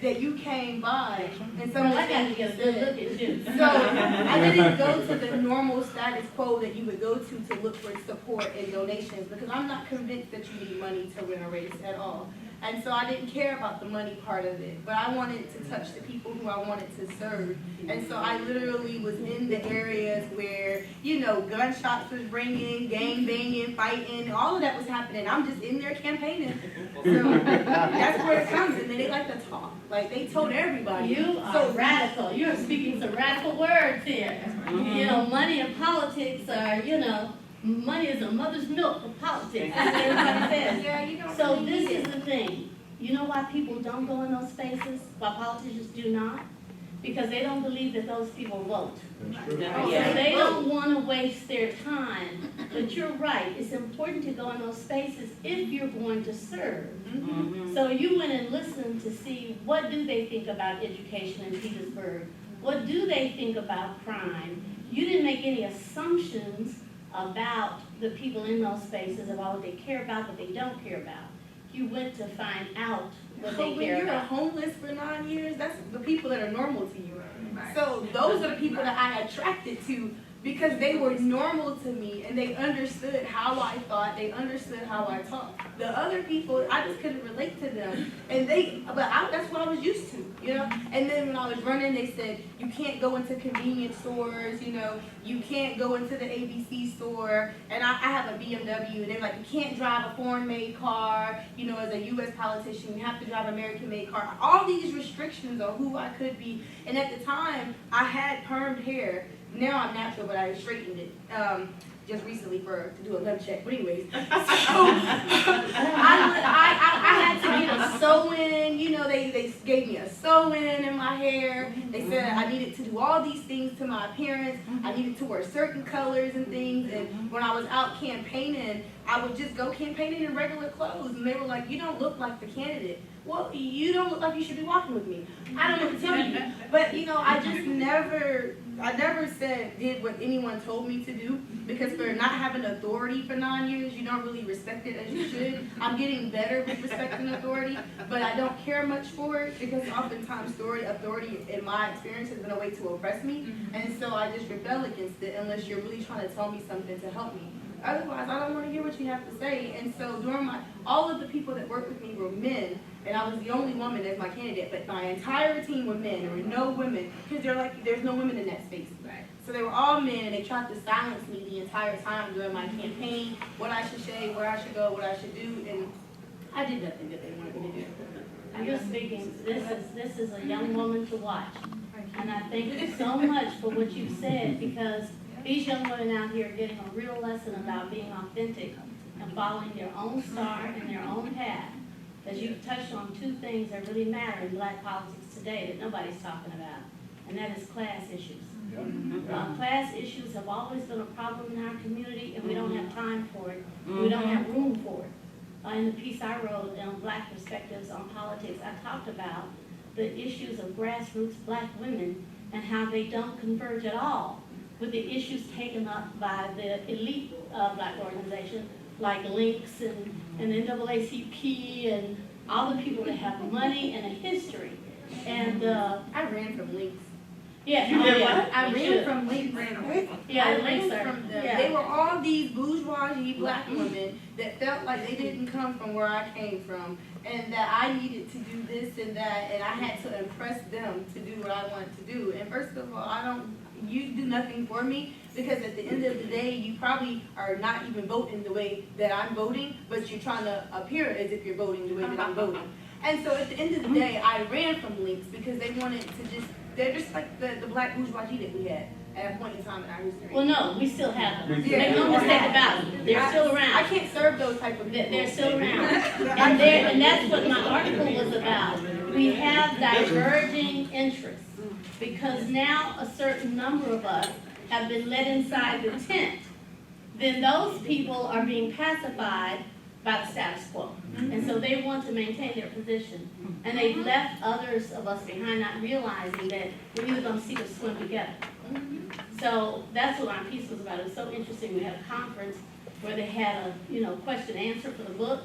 that you came by and Well, some I got to get a good look at you. So I didn't go to the normal status quo that you would go to look for support and donations, because I'm not convinced that you need money to win a race at all. And so I didn't care about the money part of it, but I wanted to touch the people who I wanted to serve. And so I literally was in the areas where, you know, gunshots was ringing, gang banging, fighting, all of that was happening. I'm just in there campaigning. So that's where it comes, and then they like to talk. Like, they told everybody. You are radical. You're speaking some radical words here. You know, money and politics are, you know, money is a mother's milk for politics. That's what everybody says. Yeah, you don't So really this need is the thing. You know why people don't go in those spaces? Why politicians do not? Because they don't believe that those people vote. So they don't want to waste their time. But you're right. It's important to go in those spaces if you're going to serve. So you went and listened to see what do they think about education in Petersburg? What do they think about crime? You didn't make any assumptions about the people in those spaces, about what they care about, what they don't care about. You went to find out what they care about. When you're homeless for 9 years, that's the people that are normal to you. So those are the people that I attracted to, because they were normal to me and they understood how I thought, they understood how I talked. The other people, I just couldn't relate to them, and that's what I was used to, you know. And then when I was running, they said you can't go into convenience stores, you know, you can't go into the ABC store, and I have a BMW, and they're like, you can't drive a foreign-made car, you know, as a U.S. politician, you have to drive an American-made car. All these restrictions on who I could be, and at the time, I had permed hair. Now I'm natural, but I straightened it just recently to do a gun check. But anyways, so I had to get a sew-in. You know, they gave me a sew-in in my hair. They said I needed to do all these things to my appearance. I needed to wear certain colors and things. And when I was out campaigning, I would just go campaigning in regular clothes. And they were like, you don't look like the candidate. Well, you don't look like you should be walking with me. I don't know what to tell you. But, you know, I never did what anyone told me to do, because for not having authority for 9 years, you don't really respect it as you should. I'm getting better with respecting authority, but I don't care much for it, because oftentimes authority, in my experience, has been a way to oppress me. And so I just rebel against it unless you're really trying to tell me something to help me. Otherwise, I don't want to hear what you have to say. And so all of the people that worked with me were men, and I was the only woman as my candidate, but my entire team were men. There were no women, because they're like, there's no women in that space. Right. So they were all men, and they tried to silence me the entire time during my campaign, what I should say, where I should go, what I should do, and I did nothing that they wanted me to do. You're speaking, this is a young woman to watch. And I thank you so much for what you said, because these young women out here are getting a real lesson about being authentic and following their own star and their own path. Because you've touched on two things that really matter in black politics today that nobody's talking about, and that is class issues. Class issues have always been a problem in our community, and we don't have time for it. We don't have room for it. In the piece I wrote on Black Perspectives on Politics, I talked about the issues of grassroots black women and how they don't converge at all with the issues taken up by the elite black organization like Links and NAACP and all the people that have money and a history. And I ran from Links. Yeah, I ran from Links. Yeah, Links are. From them. Yeah. They were all these bourgeoisie black women that felt like they didn't come from where I came from, and that I needed to do this and that, and I had to impress them to do what I wanted to do. And first of all, you do nothing for me, because at the end of the day, you probably are not even voting the way that I'm voting, but you're trying to appear as if you're voting the way that I'm voting. And so at the end of the day, I ran from Links because they wanted to they're just like the black bourgeoisie that we had at a point in time in our history. Well, no, we still have them. Yeah, Make no mistake about it. They're still around. I can't serve those type of people. They're still around. And that's what my article was about. We have diverging interests, because now a certain number of us have been let inside the tent. Then those people are being pacified by the status quo. And so they want to maintain their position. And they've left others of us behind, not realizing that we're either going to sink or swim together. So that's what our piece was about. It was so interesting. We had a conference where they had a question and answer for the book.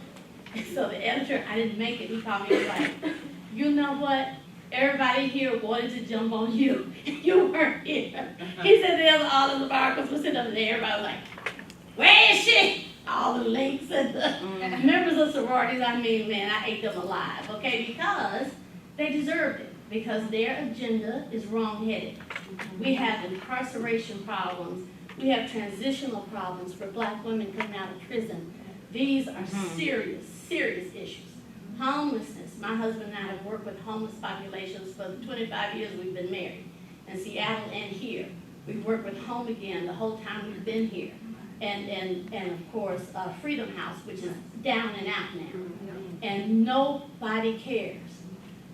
So the editor, I didn't make it, he called me and was like, you know what? Everybody here wanted to jump on you. You weren't here. He said there's all of the barcos were sitting up there. Everybody was like, where is she? All the links and the members of sororities, I mean, man, I ate them alive, okay? Because they deserved it. Because their agenda is wrong-headed. We have incarceration problems. We have transitional problems for black women coming out of prison. These are serious, serious issues. Homelessness. My husband and I have worked with homeless populations for the 25 years we've been married. In Seattle and here. We've worked with Home Again the whole time we've been here. And of course, Freedom House, which is down and out now. And nobody cares.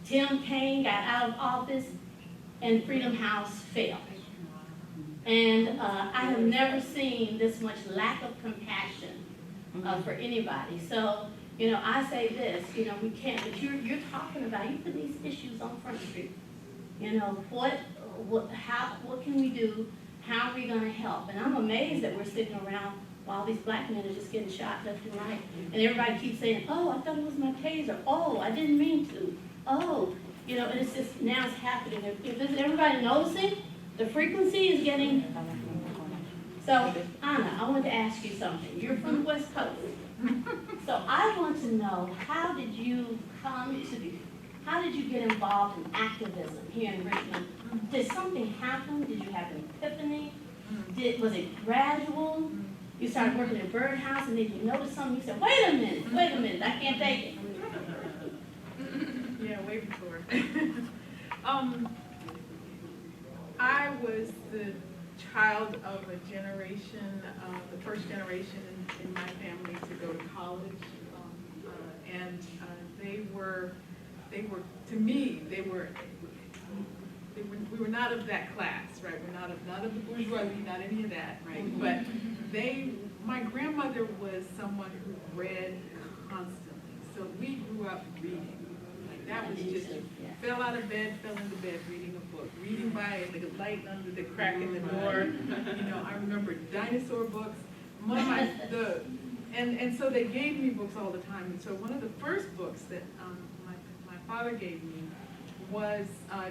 Tim Kaine got out of office and Freedom House failed. And I have never seen this much lack of compassion for anybody. So, you know, I say this, you know, we can't, but you're talking about, you put these issues on Front Street. You know, what can we do? How are we going to help? And I'm amazed that we're sitting around while these black men are just getting shot left and right. And everybody keeps saying, oh, I thought it was my taser. Oh, I didn't mean to. Oh, you know, and it's just, now it's happening. If everybody noticing, the frequency is getting. So, Anna, I want to ask you something. You're from the West Coast. So I want to know, how did you get involved in activism here in Richmond? Did something happen? Did you have an epiphany? Was it gradual? You started working at Birdhouse and then you noticed something, you said, wait a minute, I can't take it. Yeah, way before. I was the child of a generation, the first generation in my family to go to college, and they were, to me, we were not of that class, right? We're not of the bourgeoisie, not any of that, right? But my grandmother was someone who read constantly, so we grew up reading. That was just, you fell out of bed, fell into bed reading a book, reading by the light under the crack in the door. You know, I remember dinosaur books. And so they gave me books all the time. And so one of the first books that my father gave me was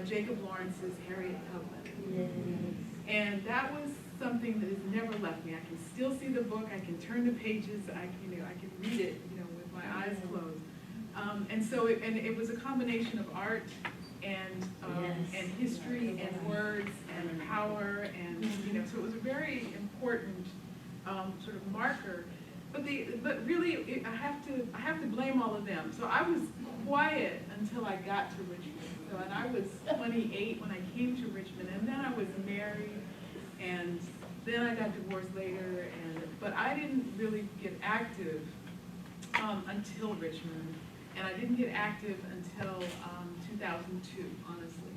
Jacob Lawrence's Harriet Tubman. And that was something that has never left me. I can still see the book. I can turn the pages. I can read it, you know, with my eyes closed. And so it was a combination of art and history and words and power, and you know, so it was a very important sort of marker. But really, I have to blame all of them. So I was quiet until I got to Richmond. So, and I was 28 when I came to Richmond, and then I was married, and then I got divorced later. But I didn't really get active until Richmond. And I didn't get active until 2002, honestly.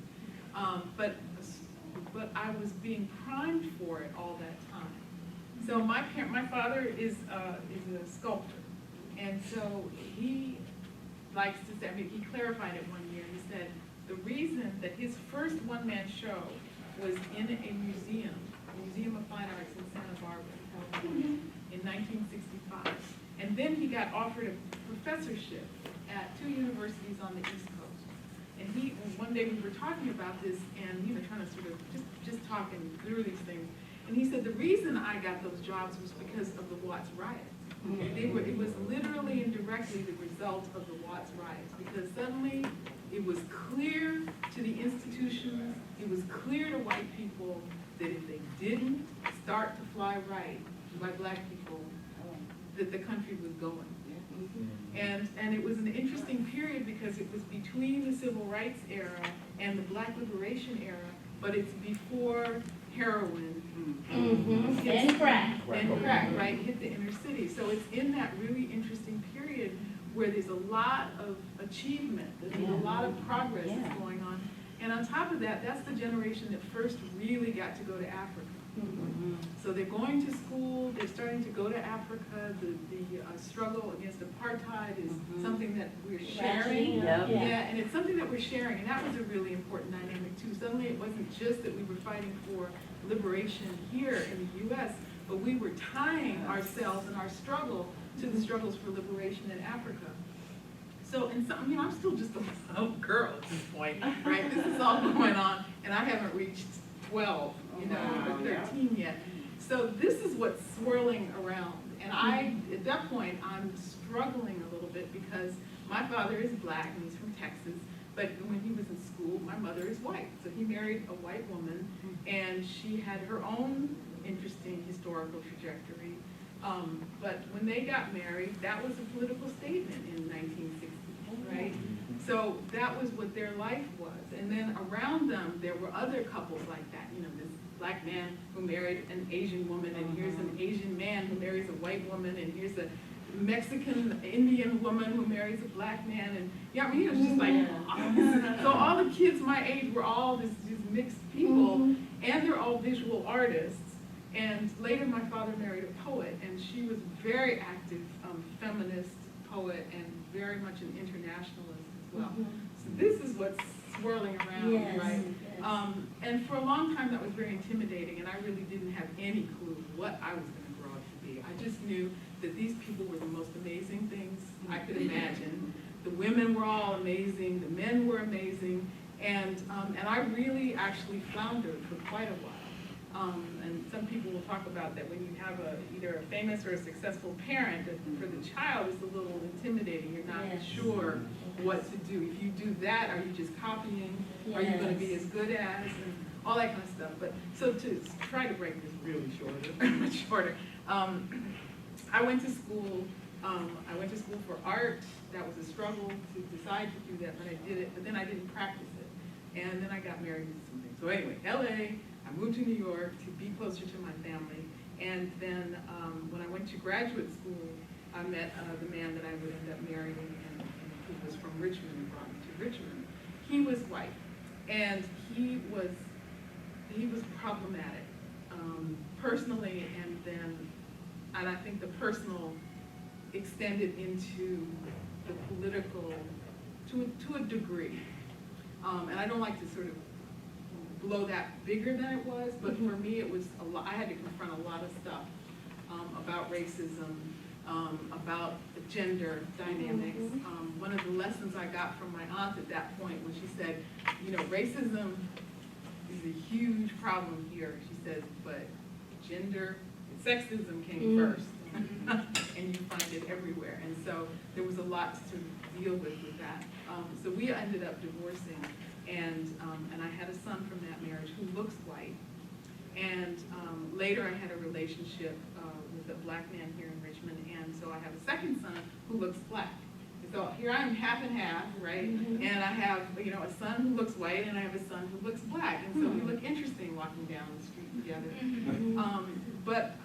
But I was being primed for it all that time. So my father is a sculptor, and so he likes to say, I mean, he clarified it one year. He said the reason that his first one-man show was in a museum, Museum of Fine Arts in Santa Barbara, California, in 1965, and then he got offered a professorship at 2 universities on the East Coast. And one day we were talking about this and, you know, trying to sort of just talking through these things. And he said, the reason I got those jobs was because of the Watts riots. It was literally and directly the result of the Watts riots, because suddenly it was clear to the institutions, it was clear to white people that if they didn't start to fly right by black people, that the country was going. And it was an interesting period because it was between the civil rights era and the black liberation era, but it's before heroin and crack, right, hit the inner city. So it's in that really interesting period where there's a lot of achievement, there's a lot of progress that's going on. And on top of that, that's the generation that first really got to go to Africa. So they're going to school, they're starting to go to Africa. The struggle against apartheid is something that we're sharing. And it's something that we're sharing, and that was a really important dynamic too. Suddenly it wasn't just that we were fighting for liberation here in the U.S., but we were tying ourselves and our struggle to the struggles for liberation in Africa. So, and some, you know, I'm still just a little girl at this point, right? This is all going on, and I haven't reached 12, you know, or 13 yet. So this is what's swirling around. And at that point, I'm struggling a little bit because my father is black and he's from Texas. But when he was in school, my mother is white. So he married a white woman, and she had her own interesting historical trajectory. But when they got married, that was a political statement in 1960, right? So that was what their life was. And then around them, there were other couples like that. You know, this black man who married an Asian woman, and here's an Asian man who marries a white woman, and here's a Mexican Indian woman who marries a black man, and yeah, I mean, it was just like, so all the kids my age were all these mixed people, and they're all visual artists. And later my father married a poet, and she was very active feminist poet and very much an internationalist as well. So this is what's swirling around, right? Yes. And for a long time that was very intimidating, and I really didn't have any clue what I was going to grow up to be. I just knew that these people were the most amazing things I could imagine. The women were all amazing, the men were amazing, and I really actually floundered for quite a while. And some people will talk about that when you have either a famous or a successful parent, that for the child it's a little intimidating. You're not sure what to do. If you do that, are you just copying? Are you going to be as good as? And all that kind of stuff. But so to try to break this really shorter, I went to school. I went to school for art. That was a struggle to decide to do that, but I did it. But then I didn't practice it, and then I got married and something. So anyway, LA. I moved to New York to be closer to my family, and then when I went to graduate school, I met the man that I would end up marrying, and who was from Richmond and brought me to Richmond. He was white, and he was problematic personally, and I think the personal extended into the political to a degree, and I don't like to sort of blow that bigger than it was, but for me it was a lot. I had to confront a lot of stuff about racism, about the gender dynamics. One of the lessons I got from my aunt at that point when she said, you know, racism is a huge problem here. She said, but gender, sexism came first, and you find it everywhere. And so there was a lot to deal with that. So we ended up divorcing. And I had a son from that marriage who looks white. And later I had a relationship with a black man here in Richmond, and so I have a second son who looks black. And so here I am half and half, right? And I have, you know, a son who looks white, and I have a son who looks black. And so we look interesting walking down the street together. But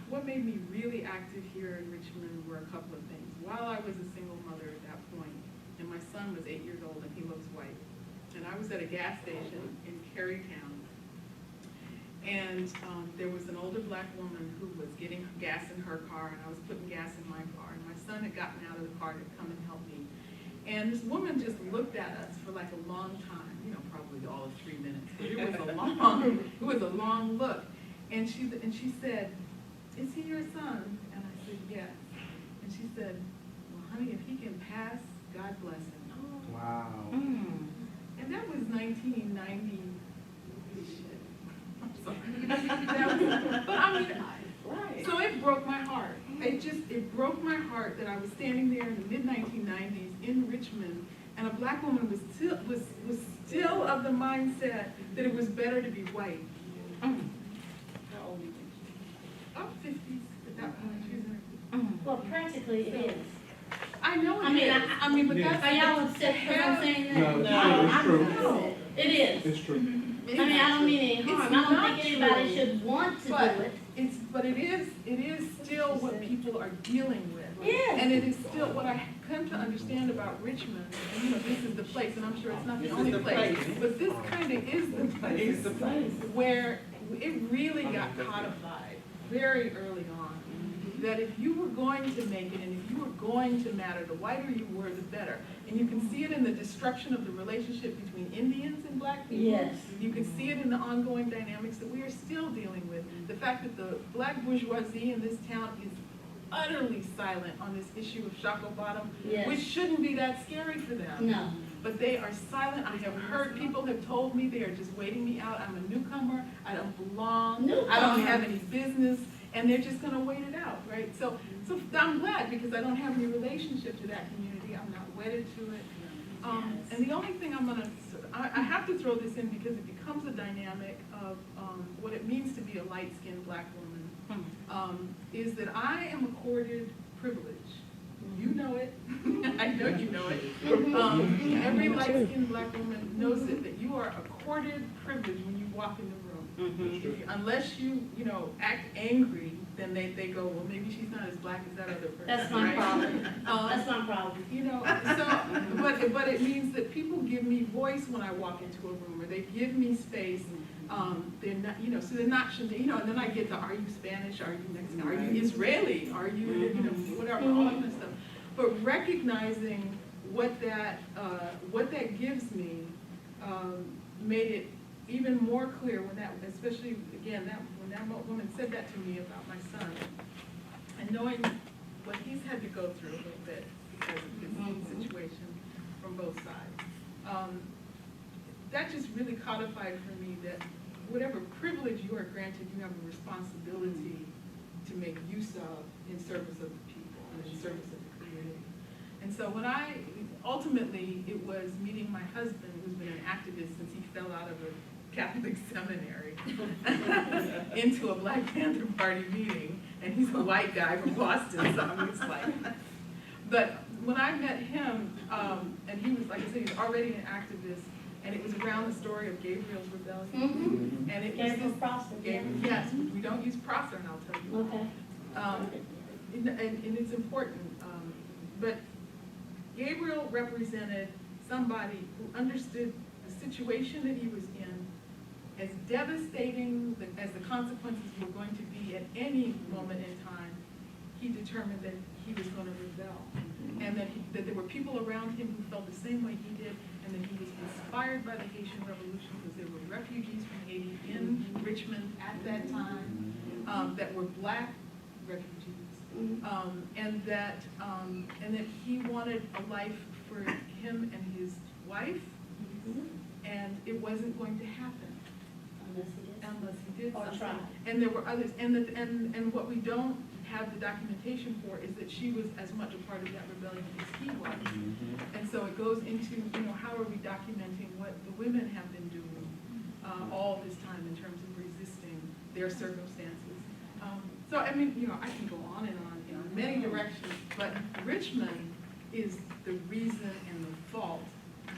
what made me really active here in Richmond were a couple of things. While I was a single mother at that point, and my son was 8 years old and he looks white. And I was at a gas station in Carytown, and there was an older black woman who was getting gas in her car, and I was putting gas in my car, and my son had gotten out of the car to come and help me. And this woman just looked at us for like a long time, you know, probably all of 3 minutes. But it was a long look. And she said, "Is he your son?" And I said, "Yes." And she said, "Well, honey, if he can pass, God bless him." Wow. And that was 1990. I'm sorry. But I mean, so it broke my heart. It broke my heart that I was standing there in the mid-1990s in Richmond, and a black woman was still of the mindset that it was better to be white. How old are you? Oh, 50s at that point. She was in her 50s. Well, practically it is. I know it is. I mean, but that's... Are y'all upset because I'm saying that? No, it's true. No, it is. It's true. I mean, I don't mean any harm. I don't think anybody should want to do it. But it is still what people are dealing with. Yes. And it is still what I come to understand about Richmond. And, you know, this is the place, and I'm sure it's not the only place, but this kind of is the place where it really got codified very early on. That if you were going to make it, and if you were going to matter, the whiter you were, the better. And you can see it in the destruction of the relationship between Indians and black people. Yes. You can see it in the ongoing dynamics that we are still dealing with. The fact that the black bourgeoisie in this town is utterly silent on this issue of Shako Bottom, Yes. which shouldn't be that scary for them. No. But they are silent. I have heard people have told me they are just waiting me out. I'm a newcomer. I don't belong. I don't have any business. And they're just going to wait it out, right? So I'm glad because I don't have any relationship to that community. I'm not wedded to it. And the only thing I have to throw this in because it becomes a dynamic of what it means to be a light-skinned black woman, is that I am accorded privilege. You know it. I know you know it. Every light-skinned black woman knows it, that you are accorded privilege when you walk in the room. Unless you act angry, then they go, well, maybe she's not as black as that other person. That's my problem. That's my problem. But it means that people give me voice when I walk into a room, or they give me space. They're not, so they're not, and then I get the, are you Spanish? Are you Mexican? Are you Israeli? Are you, whatever, all that kind of stuff. But recognizing what that gives me made it even more clear when that, especially again, when that woman said that to me about my son, and knowing what he's had to go through a little bit because of this situation from both sides. That just really codified for me that whatever privilege you are granted, you have a responsibility to make use of in service of the people and in service of the community. And so ultimately, it was meeting my husband, who's been an activist since he fell out of a Catholic seminary into a Black Panther Party meeting, and he's a white guy from Boston, so I'm just like, but when I met him, and he was, like I said, he was already an activist, and it was around the story of Gabriel's rebellion, and it was Gabriel Prosser. yes, we don't use Prosser, and I'll tell you. Okay. And it's important, but Gabriel represented somebody who understood the situation that he was in, as devastating as the consequences were going to be at any moment in time. He determined that he was going to rebel, and that there were people around him who felt the same way he did, and that he was inspired by the Haitian Revolution because there were refugees from Haiti in Richmond at that time that were black refugees, and that he wanted a life for him and his wife, and it wasn't going to happen unless he did Or something. try. And there were others, and what we don't have the documentation for is that she was as much a part of that rebellion as he was. And so it goes into, how are we documenting what the women have been doing all this time in terms of resisting their circumstances. So, I mean, I can go on and on in many directions, but Richmond is the reason and the fault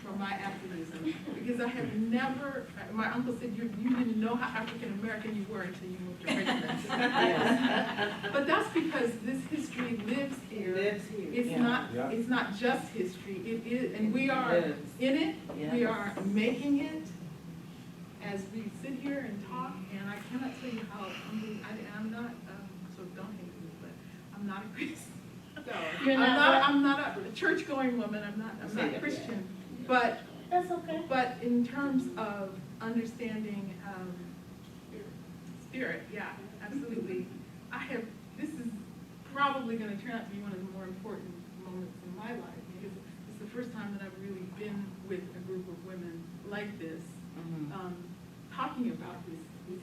for my activism, because I have never, my uncle said you didn't know how African American you were until you moved to Richmond. But that's because this history lives here. It's not just history. It is, and we are in it. Yes. We are making it as we sit here and talk. And I cannot tell you how I'm not. So don't hate me, but I'm not a Christian. I'm not a church-going woman. I'm not a Christian. But that's okay. But in terms of understanding spirit, yeah, absolutely. This is probably going to turn out to be one of the more important moments in my life, because it's the first time that I've really been with a group of women like this, talking about this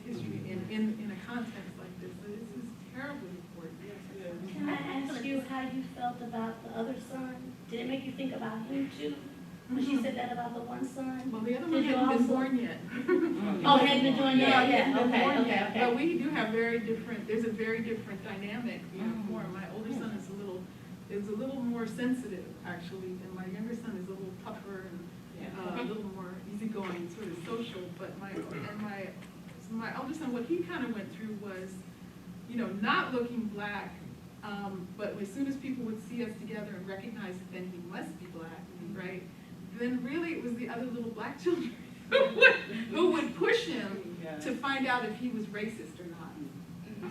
history in a context like this. So this is terribly important. Can I ask you how you felt about the other son? Did it make you think about him too? When she said that about the one son? Well, the other one hadn't been born yet. Oh, hadn't been born yet? Yeah. Okay. But we do have there's a very different dynamic, more. My older son is a little more sensitive, actually, and my younger son is a little tougher and a little more easygoing, sort of social. But my older son, what he kind of went through was, not looking black, but as soon as people would see us together and recognize that then he must be black, right? Then really it was the other little black children who would push him to find out if he was racist or not.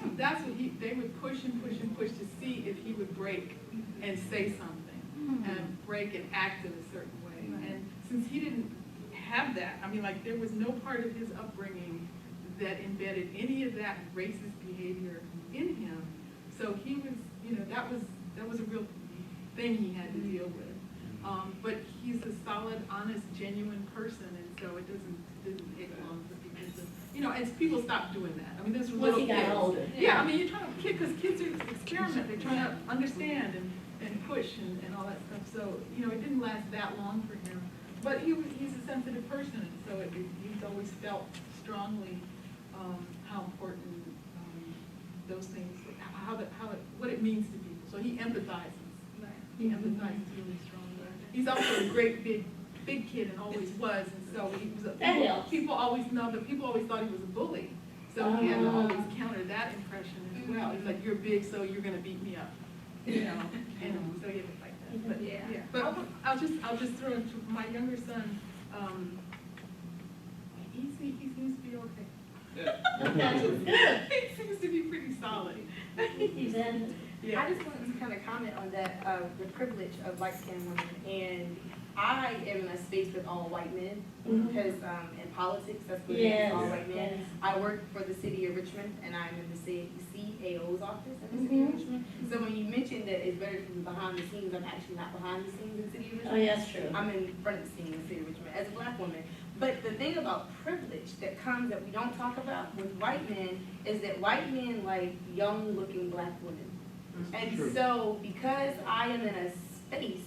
So that's what they would push and push and push to see if he would break and say something, and break and act in a certain way. And since he didn't have that, I mean, like, there was no part of his upbringing that embedded any of that racist behavior in him. So he was you know, that was a real thing he had to deal with. But he's a solid, honest, genuine person, and so it didn't take long for people to, you know, as people stopped doing that. I mean, this was Once little he got kids. older. Yeah, I mean, you're trying to because kids are experiment. They're trying to understand and push and all that stuff. So, you know, it didn't last that long for him. But he's a sensitive person, and so he's always felt strongly how important those things, what it means to people. So he empathizes. He empathizes really strongly. He's also a great big kid and always was, and so he was. That helps. People always know that people always thought he was a bully, so he had to always counter that impression as well. He's like, you're big, so you're gonna beat me up, you know, and so he had to fight that. But yeah, but I'll just throw it to my younger son. He seems to be okay. He seems to be pretty solid. He's in. Yeah. I just wanted to kind of comment on that, the privilege of light-skinned women. And I am in a space with all white men, because in politics, that's what it is, all white men. Yes. I work for the city of Richmond, and I'm in the CAO's office in the city of Richmond. So when you mentioned that it's better to be behind the scenes, I'm actually not behind the scenes in the city of Richmond. Oh, yeah, that's true. I'm in front of the scene in the city of Richmond as a black woman. But the thing about privilege that comes that we don't talk about with white men is that white men like young-looking black women. And so, because I am in a space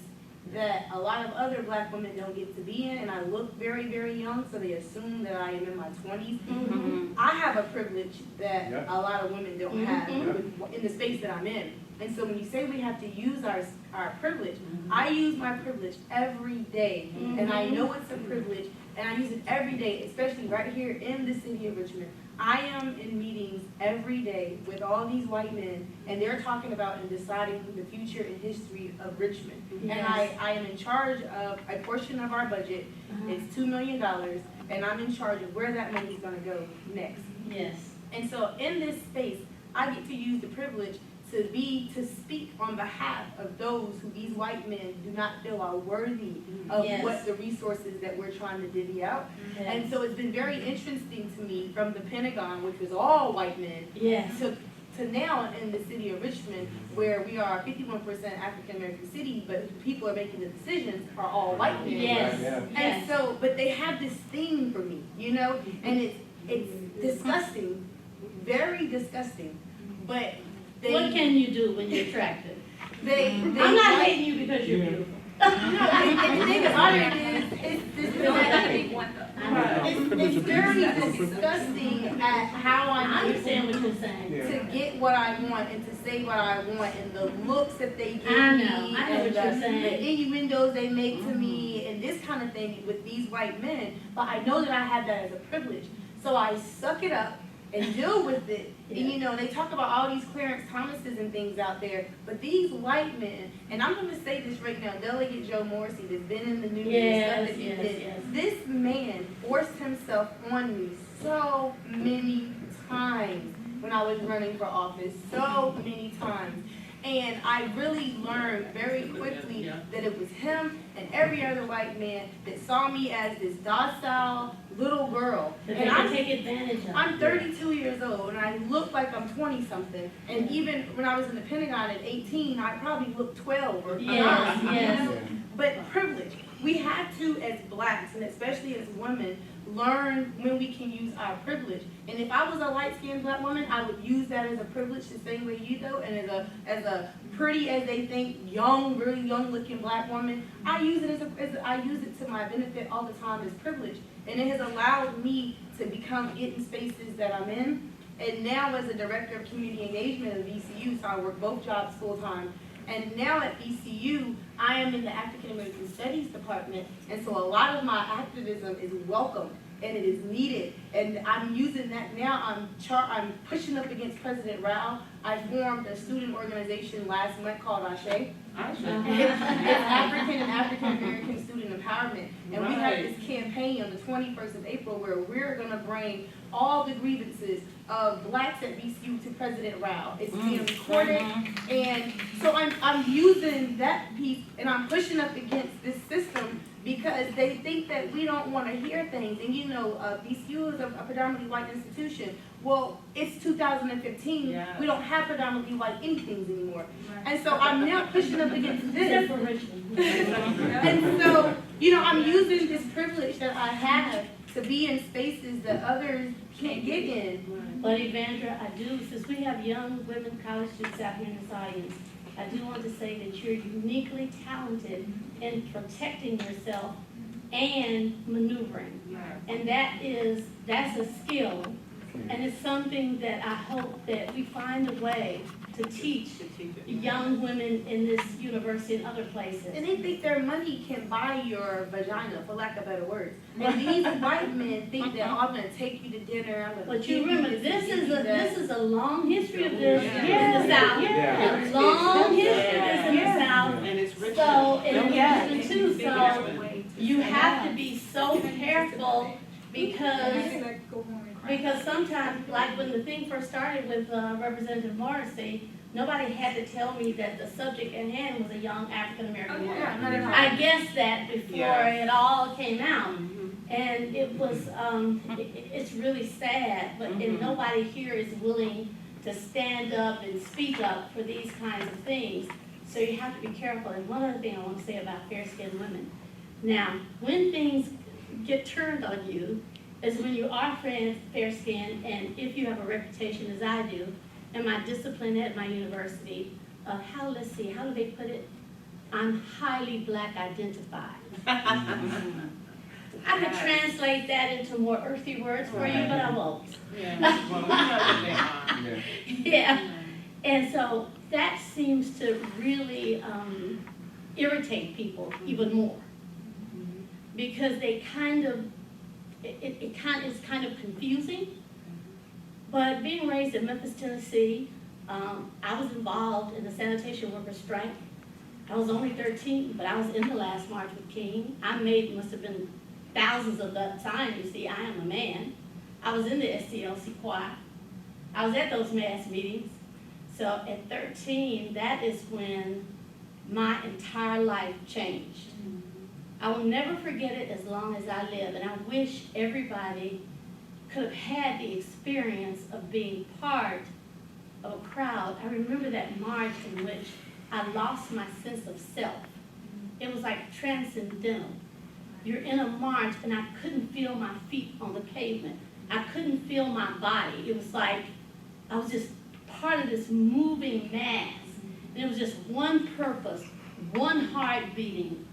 that a lot of other black women don't get to be in, and I look very, very young, so they assume that I am in my 20s, I have a privilege that a lot of women don't have in the space that I'm in. And so when you say we have to use our privilege, I use my privilege every day, and I know it's a privilege, and I use it every day, especially right here in the city of Richmond. I am in meetings every day with all these white men, and they're talking about and deciding the future and history of Richmond. Yes. And I am in charge of a portion of our budget. It's $2 million, and I'm in charge of where that money is going to go next. Yes. And so in this space, I get to use the privilege to speak on behalf of those who these white men do not feel are worthy of what the resources that we're trying to divvy out. Yes. And so it's been very interesting to me from the Pentagon, which was all white men, to now in the city of Richmond, where we are a 51% African American city, but the people are making the decisions are all white men. Yes. And so, but they have this thing for me, you know, and it's disgusting, very disgusting, but What can you do when you're attractive? I'm I'm not hating you because you're beautiful. No, and the thing about it is, it's very disgusting at how I I'm understand able what you're saying. to get what I want and to say what I want, and the looks that they give I me, know what and you're saying. the innuendos they make to me, and this kind of thing with these white men. But I know that I have that as a privilege, so I suck it up and deal with it. And you know, they talk about all these Clarence Thomases and things out there, but these white men, and I'm going to say this right now, Delegate Joe Morrissey, that's been in the news and stuff that he did, this man forced himself on me so many times when I was running for office, so many times. And I really learned very quickly that it was him and every other white man that saw me as this docile little girl. And I take advantage of. I'm 32 years old, and I look like I'm 20-something. And even when I was in the Pentagon at 18, I probably looked 12 or 9. Yes, yes. You know? But privilege. We have to, as blacks, and especially as women, learn when we can use our privilege. And if I was a light-skinned black woman, I would use that as a privilege the same way you do. And as a pretty as they think, young, really young-looking black woman, I use it I use it to my benefit all the time as privilege. And it has allowed me to become in spaces that I'm in. And now as a director of community engagement at VCU, so I work both jobs full-time. And now at VCU, I am in the African American Studies department, and so a lot of my activism is welcome and it is needed. And I'm using that now. I'm pushing up against President Rao. I formed a student organization last month called Ashe. It's African and African American Student Empowerment, and we have this campaign on the 21st of April where we're going to bring all the grievances of blacks at VCU to President Rao. It's being recorded, and so I'm using that piece, and I'm pushing up against this system because they think that we don't want to hear things. And VCU is a predominantly white institution. Well, it's 2015. Yeah. We don't have predominantly white anything anymore. And so I'm now pushing up against this. And so, I'm using this privilege that I have to be in spaces that others can't get in. But Evandra, I do, since we have young women college students out here in this audience, I do want to say that you're uniquely talented in protecting yourself and maneuvering. And that's a skill. And it's something that I hope that we find a way to teach young women in this university and other places. And they think their money can buy your vagina, for lack of better words. And these white men think that, I'm going to take you to dinner. I'm going to. But you remember, this is a long history of this Yeah. in the South. Yeah. A long history of this in the South. And it's rich. So, and Richmond too, so you have to be so careful because sometimes, like when the thing first started with Representative Morrissey, nobody had to tell me that the subject at hand was a young African-American woman. Yeah, not at all. I guessed that before it all came out. And it was, it's really sad, but and nobody here is willing to stand up and speak up for these kinds of things. So you have to be careful. And one other thing I want to say about fair-skinned women. Now, when things get turned on you, is when you are fair-skinned, and if you have a reputation as I do, and my discipline at my university, how do they put it? I'm highly black identified. I could translate that into more earthy words for you, but I won't. Yeah. And so that seems to really irritate people even more. Because they kind of, it's kind of confusing. But being raised in Memphis, Tennessee, I was involved in the sanitation workers strike. I was only 13, but I was in the last march with King. Must have been thousands of that time. You see, I am a man. I was in the SCLC choir. I was at those mass meetings. So at 13, that is when my entire life changed. I will never forget it as long as I live, and I wish everybody could have had the experience of being part of a crowd. I remember that march in which I lost my sense of self. It was like transcendental. You're in a march, and I couldn't feel my feet on the pavement. I couldn't feel my body. It was like I was just part of this moving mass. And it was just one purpose, one heart beating,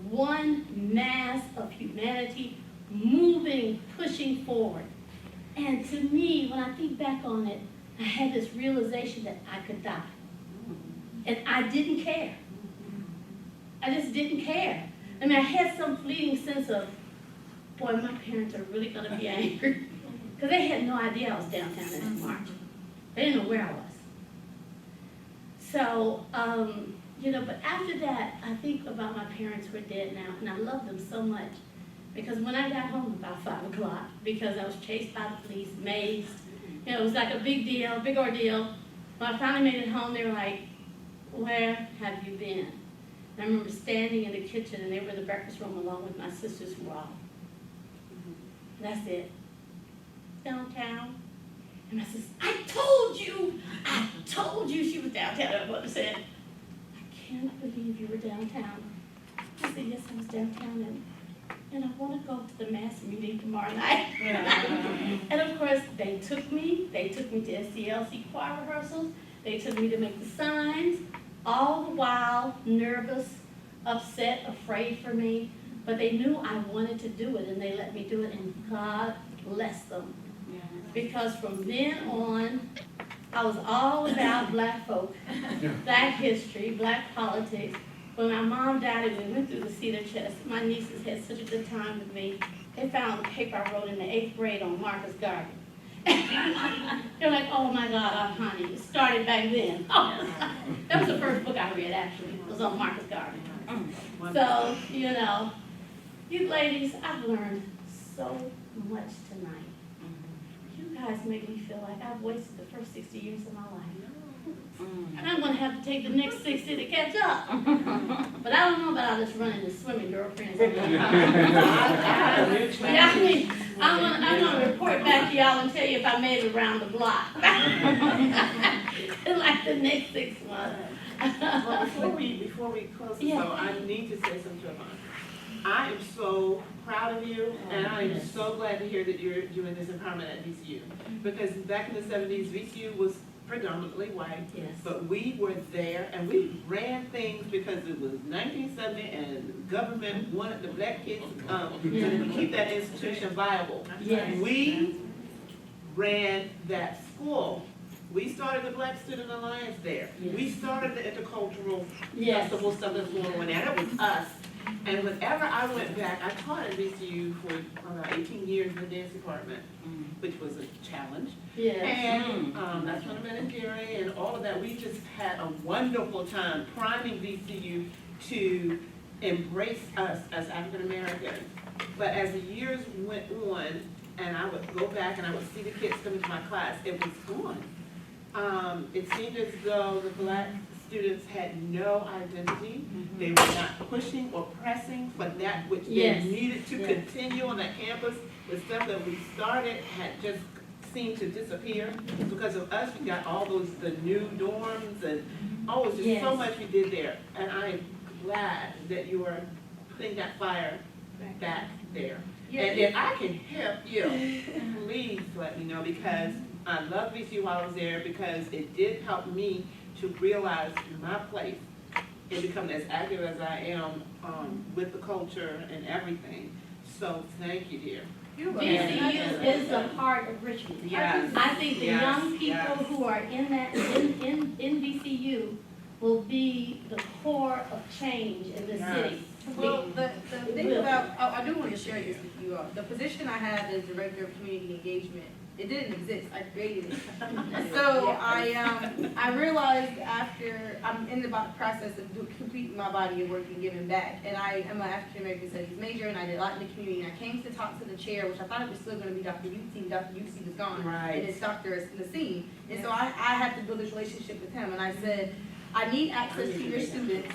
one mass of humanity moving, pushing forward. And to me, when I think back on it, I had this realization that I could die. And I didn't care. I just didn't care. I mean, I had some fleeting sense of, boy, my parents are really going to be angry. Because they had no idea I was downtown in that march. They didn't know where I was. So, but after that, I think about my parents who are dead now, and I love them so much. Because when I got home about 5 o'clock, because I was chased by the police, mazed, it was like a big deal, big ordeal. When I finally made it home, they were like, where have you been? And I remember standing in the kitchen, and they were in the breakfast room along with my sisters who were all. That's it. Downtown. And my sister, I told you, she was downtown. I would have said, I can't believe you were downtown. I said, yes, I was downtown, and I want to go to the mass meeting tomorrow night. And of course, they took me to SCLC choir rehearsals. They took me to make the signs, all the while nervous, upset, afraid for me. But they knew I wanted to do it, and they let me do it, and God bless them. Because from then on, I was all about black folk, black history, black politics. When my mom died and we went through the cedar chest, my nieces had such a good time with me. They found a paper I wrote in the 8th grade on Marcus Garvey. They're like, oh my God, Aunt Honey, it started back then. Oh, that was the first book I read, actually. It was on Marcus Garvey. So, you ladies, I've learned so much tonight. You guys make me feel like I've wasted the first 60 years of my life. And I'm gonna have to take the next 60 to catch up. But I don't know about all this running and swimming, girlfriends. Yeah, I mean, I'm gonna report back to y'all and tell you if I made it around the block. In like the next 6 months. Well, before we close this, Yeah. so I need to say something to Yvonne. I am so proud of you, and I am so glad to hear that you're doing this empowerment at VCU. Because back in the 70s, VCU was predominantly white, Yes. but we were there and we ran things because it was 1970 and the government wanted the black kids to come so they could keep that institution viable. Yes. We ran that school. We started the Black Student Alliance there. Yes. We started the intercultural Yes. festival stuff that's going on there. That was us. And whenever I went back, I taught at VCU for about 18 years in the dance department, which was a challenge. Yes. And that's when I met Gary and all of that. We just had a wonderful time priming VCU to embrace us as African Americans. But as the years went on, and I would go back and I would see the kids come into my class, it was gone. It seemed as though the black students had no identity. They were not pushing or pressing for that which Yes. they needed to Yes. continue on that campus. The stuff that we started had just seemed to disappear. Because of us, we got all the new dorms and, oh, it's just so Yes. much we did there. And I am glad that you are putting that fire back there. And if I can help you, please let me know, because I love VCU while I was there, because it did help me to realize my place in becoming as active as I am with the culture and everything. So thank you, dear. VCU is a part of Richmond. Yes. I think the Yes. young people Yes. who are in that, in VCU will be the core of change in the Yes. city. Well, the thing about, I do want to share this with you all. The position I had as Director of Community Engagement, it didn't exist, I created it. So I realized after, I'm in the process of completing my body of work and giving back. And I am an African American Studies major, and I did a lot in the community. And I came to talk to the chair, which I thought it was still gonna be Dr. Yuti, Dr. Yuti was gone. Right. And it's Dr. Nassim. And so I had to build this relationship with him, and I said, I need access to your students.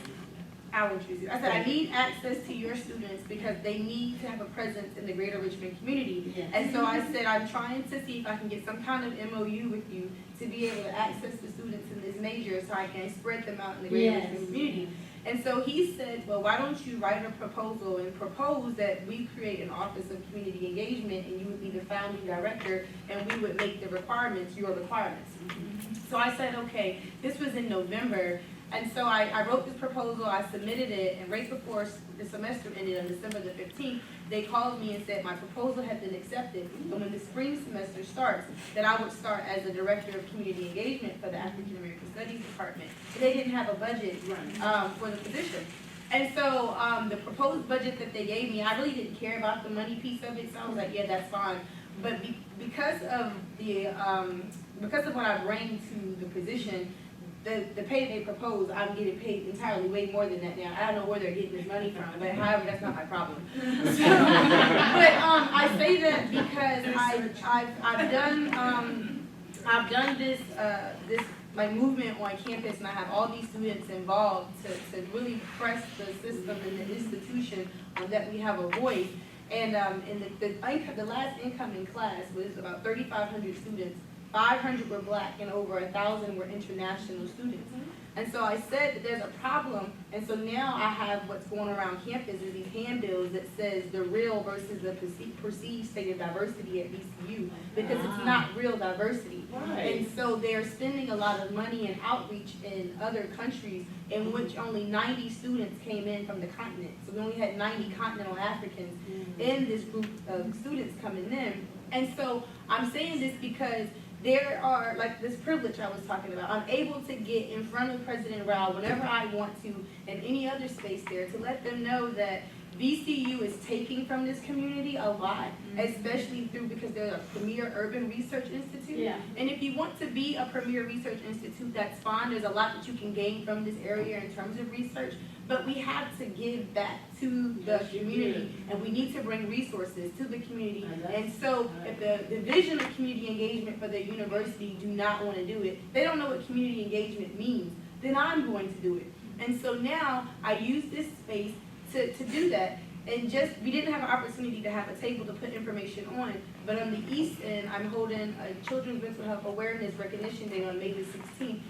I will introduce you. I said, I need access to your students because they need to have a presence in the greater Richmond community. Yes. And so I said, I'm trying to see if I can get some kind of MOU with you to be able to access the students in this major so I can spread them out in the greater Yes. Richmond community. And so he said, well, why don't you write a proposal and propose that we create an Office of Community Engagement and you would be the founding director and we would make the requirements your requirements. So I said, okay, this was in November. And so I wrote this proposal, I submitted it, and right before the semester ended on December the 15th, they called me and said my proposal had been accepted, and when the spring semester starts, that I would start as the Director of Community Engagement for the African American Studies Department. And they didn't have a budget for the position. And so the proposed budget that they gave me, I really didn't care about the money piece of it, so I was like, yeah, that's fine. But because of what I bring to the position, the pay they propose, I'm getting paid entirely way more than that now. I don't know where they're getting this money from, but however, that's not my problem. So, but I say that because I've done this like movement on campus, and I have all these students involved to really press the system and the institution that we have a voice. And the last incoming class was about 3,500 students. 500 were black and over 1,000 were international students. And so I said that there's a problem, and so now I have what's going around campus is these handbills that says the real versus the perceived state of diversity at VCU, because it's not real diversity. Right. And so they're spending a lot of money and outreach in other countries in which only 90 students came in from the continent. So we only had 90 continental Africans in this group of students coming in. And so I'm saying this because there are, like this privilege I was talking about, I'm able to get in front of President Rao whenever I want to, and any other space there, to let them know that VCU is taking from this community a lot, especially because they're a premier urban research institute. Yeah. And if you want to be a premier research institute, that's fine. There's a lot that you can gain from this area in terms of research. But we have to give back to the community, and we need to bring resources to the community. And so if the Division of Community Engagement for the university do not want to do it, they don't know what community engagement means, then I'm going to do it. And so now I use this space to do that. And we didn't have an opportunity to have a table to put information on, but on the East End, I'm holding a Children's Mental Health Awareness Recognition Day on May the 16th.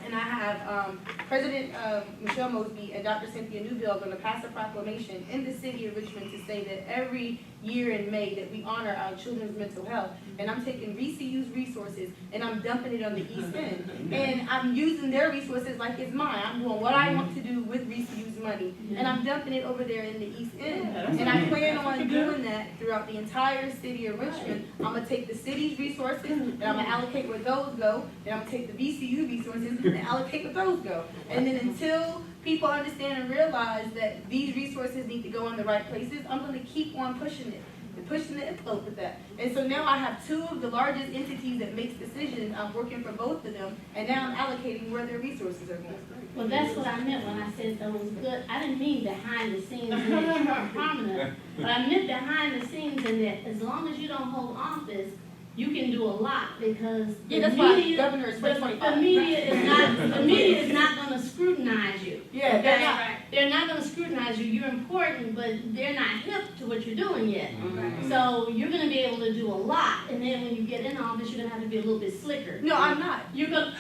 And I have President Michelle Mosby and Dr. Cynthia Newville going to pass a proclamation in the city of Richmond to say that every year in May that we honor our children's mental health. And I'm taking VCU's resources and I'm dumping it on the East End. And I'm using their resources like it's mine. I'm doing what I want to do with VCU's money. And I'm dumping it over there in the East End. And I plan on doing that throughout the entire city of Richmond. I'm going to take the city's resources and I'm going to allocate where those go. And I'm going to take the VCU resources and allocate where those go. And then until people understand and realize that these resources need to go in the right places, I'm going to keep on pushing it. Pushing the envelope with that. And so now I have two of the largest entities that makes decisions. I'm working for both of them, and now I'm allocating where their resources are going. Well, that's what I meant when I said those good. I didn't mean behind the scenes and that prominent, but I meant behind the scenes and that as long as you don't hold office, you can do a lot because that's why governor is 25. The media is not going to scrutinize you. Yeah, okay? They're not going to scrutinize you. You're important, but they're not hip to what you're doing yet. Mm-hmm. So you're going to be able to do a lot, and then when you get in office, you're going to have to be a little bit slicker. No, I'm not. You're going. Okay.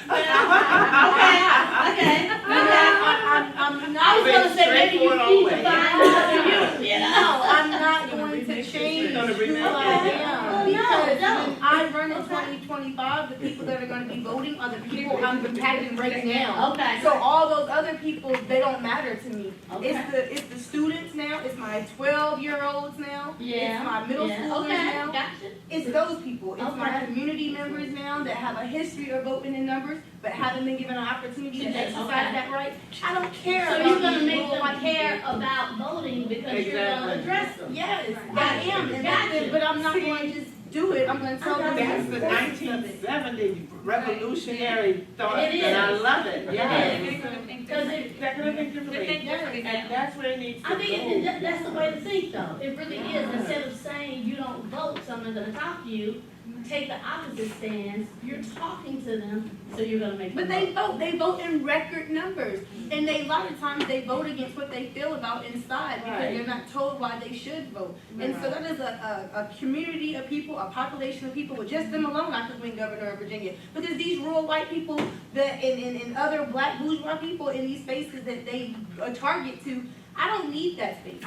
I'm not. I was going to say maybe you need to find another you. You know, no, I'm not going to change who I am because when I run in 2025, the people that are going to be voting are the people I'm impacting right now. Okay. So all those other people, they don't matter to me. Okay. It's the students now. It's my 12-year-olds now. Yeah. It's my middle schoolers now. Gotcha. It's those people. It's my Okay. community members now that have a history of voting in numbers, but haven't been given an opportunity to exercise that right. I don't care. So about you're going to these make rural them care about voting because you're going to address them. Yes, I am, and Gotcha. but I'm not going to just do it. I'm going to tell them. That's the 1970 revolutionary thought, It is. and I love it. Yeah. Because They're gonna think differently, and that's where it needs to I go. think that's the way to think, though. It really is. Instead of saying you don't vote, so I'm not going to talk to you, take the opposite stance. You're talking to them, so you're going to make them But they vote. They vote in record numbers, and a lot of times they vote against what they feel about inside because Right. they're not told why they should vote. And so that is a community of people, a population of people. With just them alone, I could win governor of Virginia because these rural white people that and other black bourgeois people in these spaces that they target to, I don't need that space.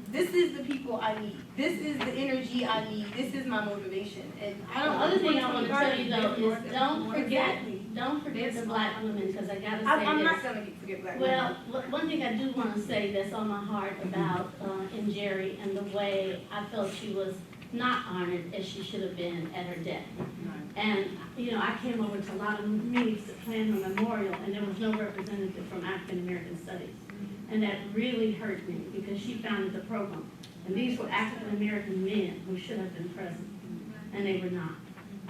This is the people I need. This is the energy I need. This is my motivation. And I The don't. other thing I want to tell you though is don't forget the black women because I gotta say I'm this. not gonna forget black women. Well, one thing I do want to say that's on my heart about in Jerry and the way I felt she was not honored as she should have been at her death. And, you know, I came over to a lot of meetings to plan the memorial and there was no representative from African American Studies. And that really hurt me because she founded the program. And these were African American men who should have been present, and they were not.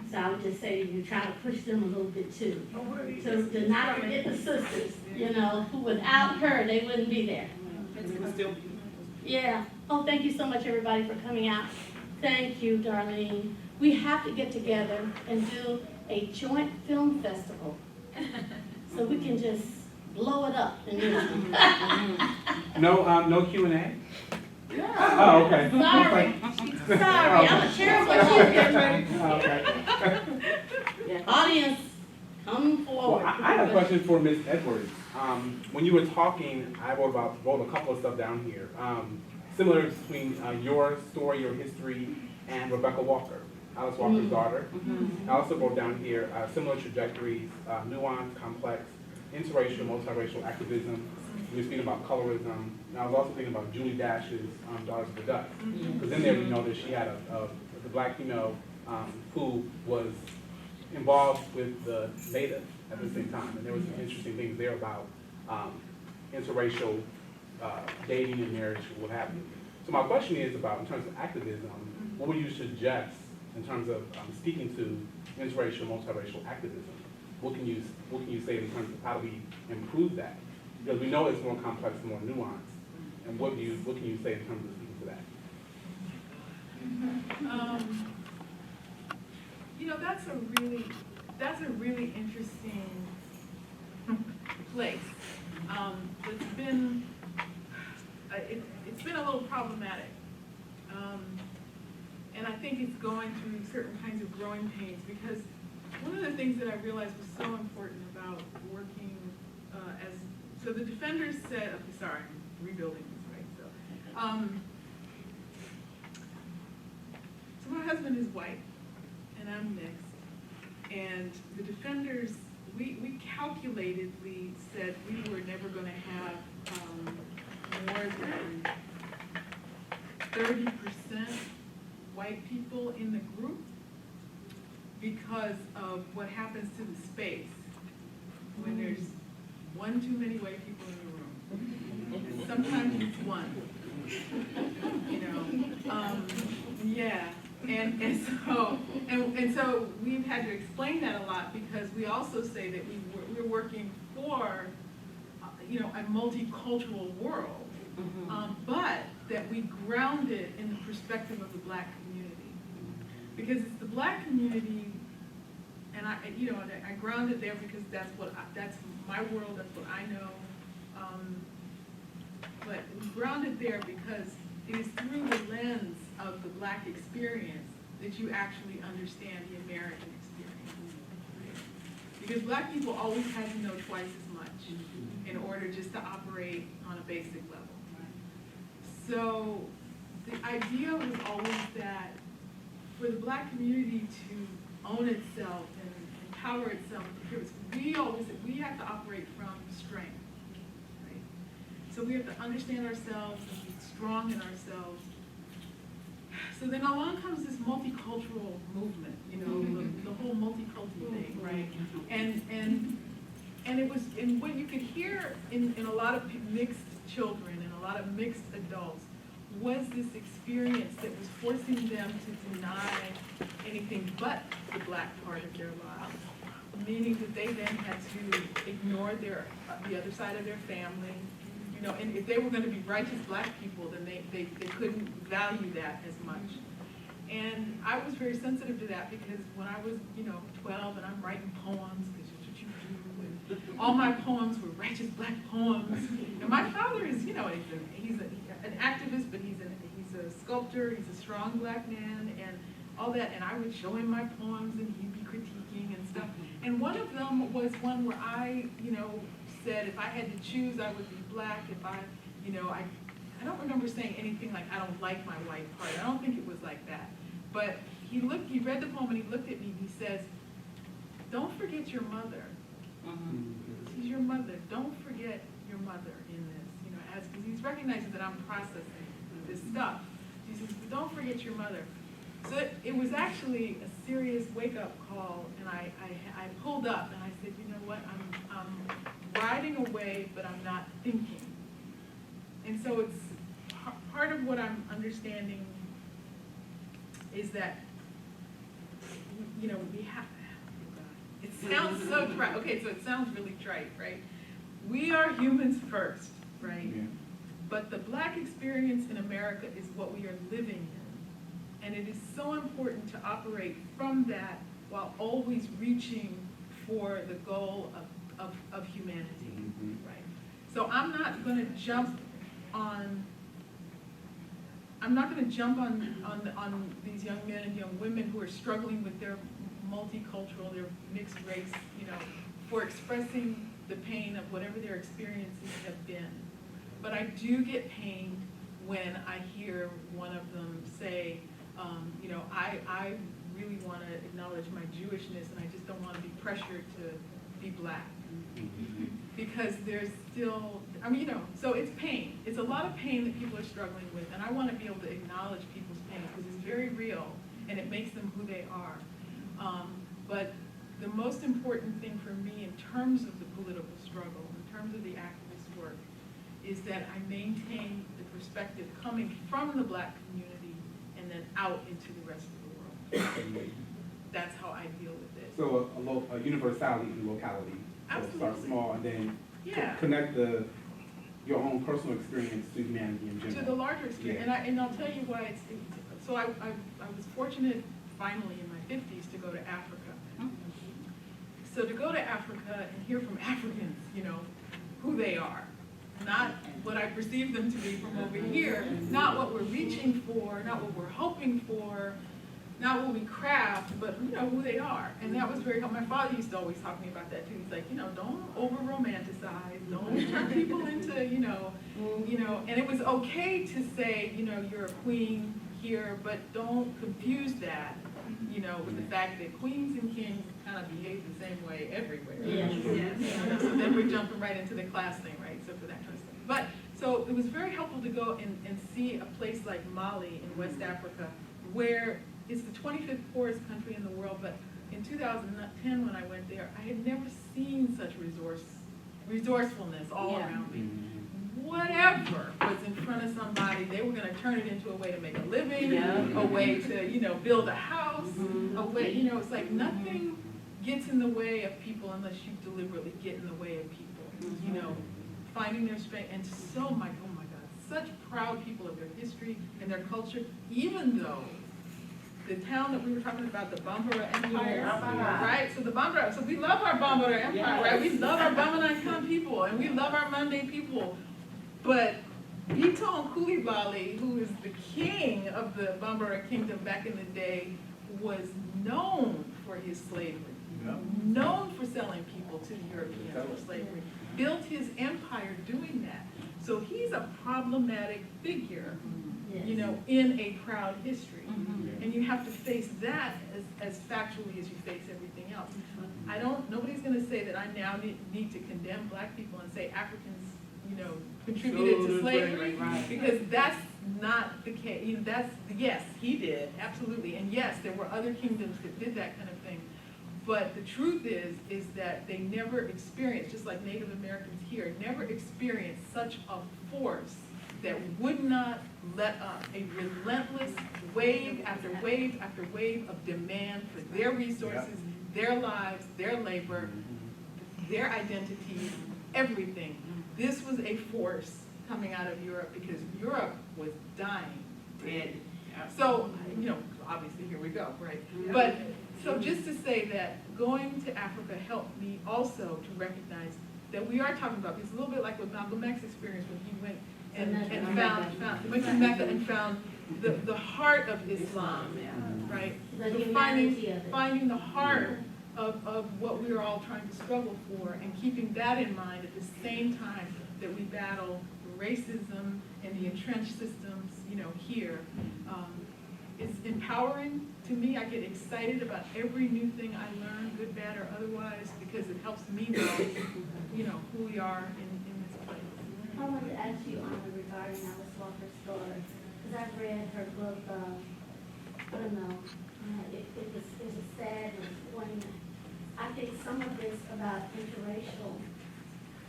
So I would just say you try to push them a little bit too. So to not forget the sisters, you know, who without her, they wouldn't be there. Yeah. Oh, thank you so much, everybody, for coming out. Thank you, Darlene. We have to get together and do a joint film festival so we can just blow it up. No Q&A? No. Oh, okay. Sorry. Sorry, I'm a terrible speaker. Oh, okay. Audience, come Well, forward. I had a question for Ms. Edwards. When you were talking, I wrote a couple of stuff down here. Similar between your story, your history, and Rebecca Walker, Alice Walker's daughter. I also wrote down here similar trajectories, nuanced, complex, interracial, multiracial activism. We were speaking about colorism. And I was also thinking about Julie Dash's Daughters of the Dust. Because in there we know that she had a black female who was involved with the Native at the same time. And there was some interesting things there about interracial dating and marriage and what have you. So my question is about, in terms of activism, what would you suggest in terms of speaking to interracial, multiracial activism? What can you say in terms of how do we improve that? Because we know it's more complex, more nuanced. And what can you say in terms of speaking to that? You know, that's a really interesting place. It's been a little problematic. And I think it's going through certain kinds of growing pains, because one of the things that I realized was so important about working so the defenders said, okay, sorry, I'm rebuilding this, right? So my husband is white and I'm mixed, and the defenders, we calculatedly said we were never going to have more than 30% white people in the group because of what happens to the space when there's one too many white people in the room. And sometimes it's one, you know. Yeah, and so we've had to explain that a lot, because we also say that we're working for, you know, a multicultural world, but that we ground it in the perspective of the Black community, because it's the Black community, and I ground it there because that's my world, that's what I know. But we ground it there because it is through the lens of the Black experience that you actually understand the American experience. Because Black people always had to know twice as much in order just to operate on a basic level. So the idea was always that for the Black community to own itself and empower itself, we have to operate from strength, right? So we have to understand ourselves and be strong in ourselves. So then along comes this multicultural movement, you know, the whole multicultural thing, right? And it was, and what you could hear in a lot of mixed children and a lot of mixed adults was this experience that was forcing them to deny anything but the Black part of their lives, meaning that they then had to ignore the other side of their family, you know, and if they were going to be righteous Black people, then they couldn't value that as much. And I was very sensitive to that, because when I was, you know, 12 and I'm writing poems, because that's what you do, and all my poems were righteous Black poems. And my father is, you know, he's an activist, but he's a sculptor, he's a strong Black man, and all that. And I would show him my poems, and he'd be critiquing and stuff. And one of them was one where I, you know, said if I had to choose, I would be Black. If I, you know, I don't remember saying anything like I don't like my white part. I don't think it was like that. But he read the poem, and he looked at me, and he says, "Don't forget your mother. She's your mother. Don't forget your mother in this." You know, because he's recognizing that I'm processing this stuff. He says, "But don't forget your mother." So it was actually a serious wake-up call, and I pulled up and I said, you know what, I'm riding away, but I'm not thinking. And so it's part of what I'm understanding is that, you know, we have, it sounds so trite, okay, so it sounds really trite, right? We are humans first, right? Yeah. But the Black experience in America is what we are living in. And it is so important to operate from that while always reaching for the goal of humanity, right? So I'm not going to jump on these young men and young women who are struggling with their multicultural, their mixed race, you know, for expressing the pain of whatever their experiences have been. But I do get pained when I hear one of them say, you know, I really want to acknowledge my Jewishness, and I just don't want to be pressured to be Black. Because there's still, I mean, you know, so it's pain. It's a lot of pain that people are struggling with, and I want to be able to acknowledge people's pain because it's very real, and it makes them who they are. But the most important thing for me in terms of the political struggle, in terms of the activist work, is that I maintain the perspective coming from the Black community and then out into the rest of the world. That's how I deal with it. So a universality in locality. Absolutely. So start small and then Yeah. connect your own personal experience to humanity in general. To the larger experience, and I'll tell you why so I was fortunate finally in my 50s to go to Africa. So to go to Africa and hear from Africans, you know, who they are, not what I perceive them to be from over here, not what we're reaching for, not what we're hoping for, not what we craft, but you know who they are. And that was very helpful. My father used to always talk to me about that too. He's like, you know, don't over romanticize, don't turn people into, you know, and it was okay to say, you know, you're a queen here, but don't confuse that, you know, with the fact that queens and kings kind of behave the same way everywhere. Yes. So then we're jumping right into the class thing, right? So for that kind of stuff. But so it was very helpful to go and see a place like Mali in West Africa, where it's the 25th poorest country in the world, but in 2010 when I went there, I had never seen such resourcefulness all around me. Whatever was in front of somebody, they were going to turn it into a way to make a living, a way to, you know, build a house, a way, you know, it's like nothing gets in the way of people unless you deliberately get in the way of people, you know, finding their strength, and oh my God, such proud people of their history and their culture, even though the town that we were talking about, the Bambara Empire, right? So the Bambara, so we love our Bambara Empire, right? We love our Bamanakan people, and we love our Mande people. But Biton Coulibaly, who is the king of the Bambara kingdom back in the day, was known for his slavery, known for selling people to the Europeans for slavery, built his empire doing that. So he's a problematic figure, you know, in a proud history. And you have to face that as factually as you face everything else. Nobody's going to say that I now need to condemn black people and say Africans, you know, contributed to slavery, because that's not the case. You know, yes, he did, absolutely. And yes, there were other kingdoms that did that kind of thing. But the truth is that they never experienced, just like Native Americans here, never experienced such a force that would not let up, a relentless wave after wave after wave of demand for their resources, their lives, their labor, their identities, everything. This was a force coming out of Europe because Europe was dying. And so, you know, obviously here we go, right? But so just to say that going to Africa helped me also to recognize that we are talking about, it's a little bit like what Malcolm X experienced when he went went to Mecca and found the heart of Islam, right? So finding the heart of what we are all trying to struggle for, and keeping that in mind at the same time that we battle racism and the entrenched systems, you know, here. It's empowering to me. I get excited about every new thing I learn, good, bad, or otherwise, because it helps me know, you know, who we are in this place. I wanted to ask you, regarding Alice Walker's story, because I've read her book, I don't know, it was sad and poignant. I think some of this about interracial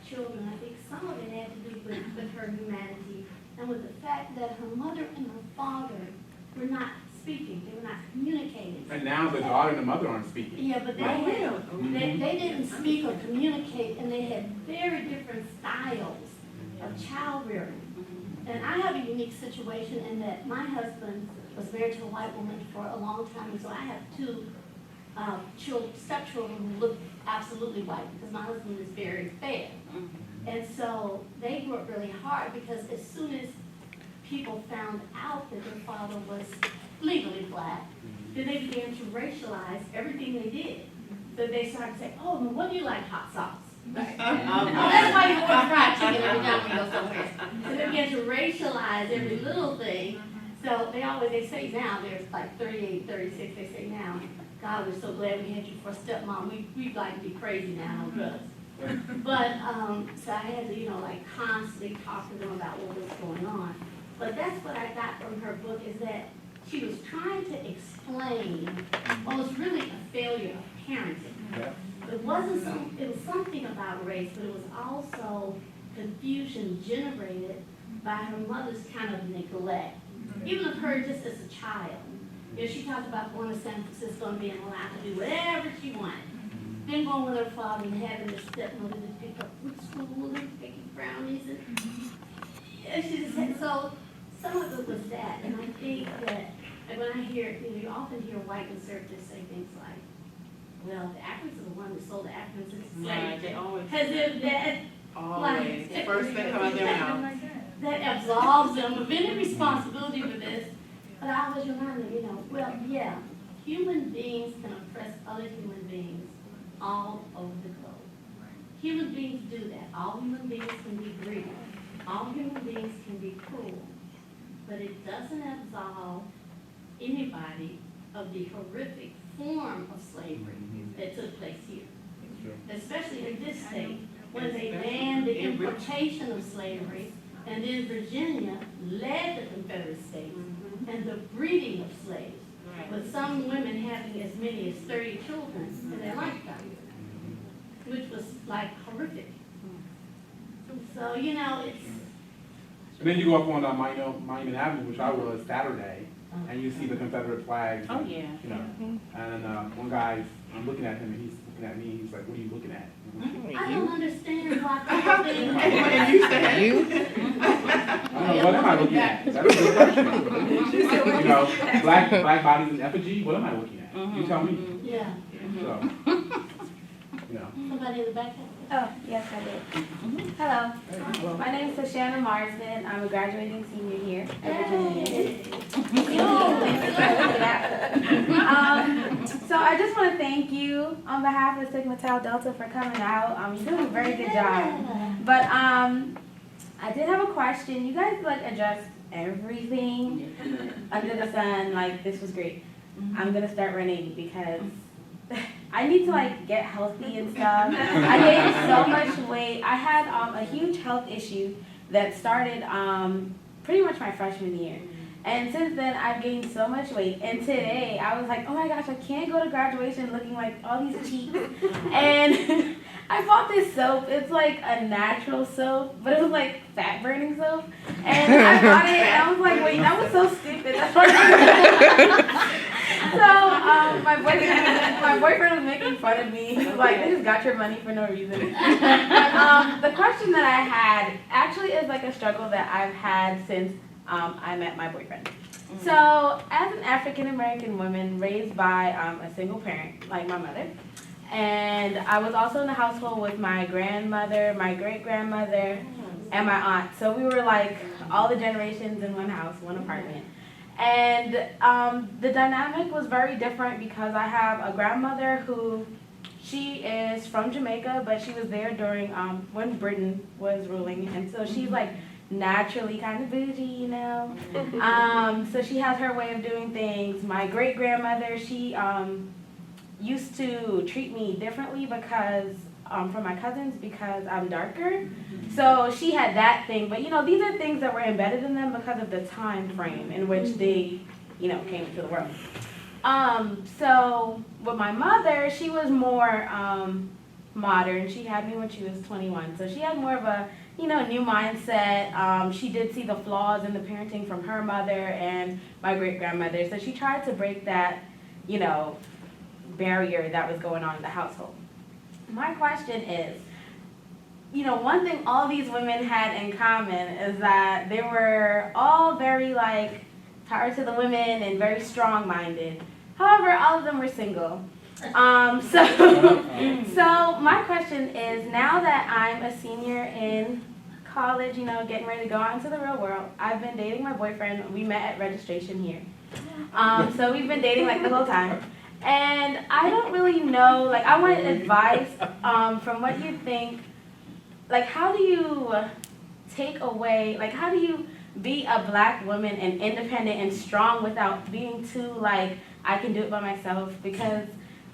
children, I think some of it had to do with her humanity and with the fact that her mother and her father were not speaking, they were not communicating. And now the daughter and the mother aren't speaking. Yeah, but they didn't speak or communicate, and they had very different styles of child rearing. And I have a unique situation in that my husband was married to a white woman for a long time, and so I have two stepchildren who look absolutely white because my husband is very fair. And so they grew up really hard because as soon as people found out that their father was legally black, then they began to racialize everything they did. So they started to say, oh, well, what do you like, hot sauce? Right. Oh, that's why you order fried chicken every time we go somewhere. So they began to racialize every little thing. So they say now, there's like 38, 36, they say now, God, we're so glad we had you for a stepmom. We'd like to be crazy now on drugs. But, so I had to, you know, like constantly talk to them about what was going on. But that's what I got from her book, is that she was trying to explain what was really a failure of parenting. It was something about race, but it was also confusion generated by her mother's kind of neglect, even of her just as a child. You know, she talked about going to San Francisco and being allowed to do whatever she wanted. been going with her father and having the stepmother to pick up from school and making brownies and she just had, so some of it was that, and I think that when I hear, you often hear white conservatives say things like, well, the Africans are the one who sold the Africans into slavery. They always, As if that, always, like, first thing come out their mouth. that absolves them of any responsibility for this. But I always remind them, well, yeah, human beings can oppress other human beings all over the globe. Human beings do that. All human beings can be greedy. All human beings can be cruel. But it doesn't absolve anybody of the horrific form of slavery that took place here. Especially in this state, when they banned the importation of slavery, and then Virginia led the Confederate States and the breeding of slaves, with some women having as many as 30 children in their lifetime, which was like horrific. So, it's... And then you go up on Monument Avenue, which I was Saturday, and you see the Confederate flags. Oh, yeah. And one guy's, I'm looking at him, and he's looking at me, he's like, what are you looking at? I don't understand why people think... And you said, I don't know, what am I looking at? That's a good question. Black bodies in effigy, what am I looking at? You tell me. Yeah. So, Somebody in the back? Oh, yes, I did. Hello. My name is Tashana Marsden. I'm a graduating senior here at Virginia. So I just want to thank you on behalf of Sigma Tau Delta for coming out. You're doing a very good job. But I did have a question. You guys addressed everything under the sun. This was great. I'm gonna start running because I need to get healthy and stuff. I gained so much weight. I had a huge health issue that started pretty much my freshman year. And since then, I've gained so much weight. And today, I was like, oh my gosh, I can't go to graduation looking like all these cheeks. And I bought this soap. It's like a natural soap, but it was like fat burning soap. And I bought it, and I was like, wait, that was so stupid. That's what So my boyfriend was making fun of me. He was like, they just got your money for no reason. The question that I had actually is a struggle that I've had since I met my boyfriend. So as an African American woman raised by a single parent, like my mother, and I was also in the household with my grandmother, my great-grandmother, and my aunt. So we were all the generations in one house, one apartment. And the dynamic was very different because I have a grandmother who, she is from Jamaica, but she was there during when Britain was ruling, and so she's naturally kind of bougie, so she has her way of doing things. My great-grandmother, she used to treat me differently because from my cousins because I'm darker. So she had that thing, but these are things that were embedded in them because of the time frame in which they, came into the world. So with my mother, she was more modern. She had me when she was 21, so she had more of a new mindset. She did see the flaws in the parenting from her mother and my great-grandmother, so she tried to break that, barrier that was going on in the household. My question is, one thing all these women had in common is that they were all very power to the women and very strong-minded. However, all of them were single. So my question is, now that I'm a senior in college, getting ready to go out into the real world, I've been dating my boyfriend. We met at registration here. So we've been dating the whole time. And I don't really know, I want advice from what you think, how do you take away, how do you be a black woman and independent and strong without being too, I can do it by myself? Because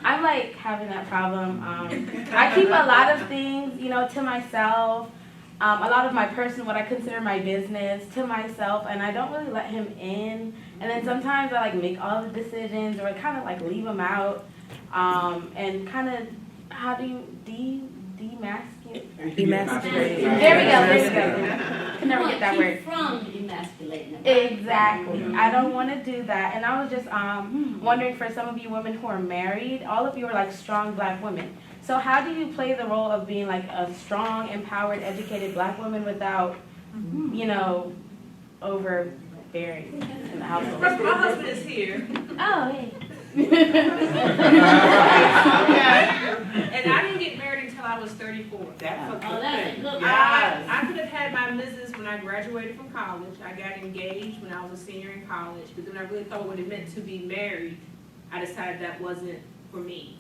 I'm, having that problem. I keep a lot of things, to myself. A lot of my what I consider my business to myself, and I don't really let him in. And then sometimes I make all the decisions, or kind of leave him out. And kind of, how do you demasculate? Emasculate. There we go. Can never get that word. From emasculate. manipulating it. Exactly. I don't want to do that. And I was just wondering, for some of you women who are married, all of you are like strong black women. So how do you play the role of being like a strong, empowered, educated black woman without, you know, overbearing in the household? My husband is here, Oh, hey. and I didn't get married until I was 34. That's a Oh, good that's a thing. good Yes. I could have had my Mrs. when I graduated from college. I got engaged when I was a senior in college, but then I really thought what it meant to be married, I decided that wasn't for me.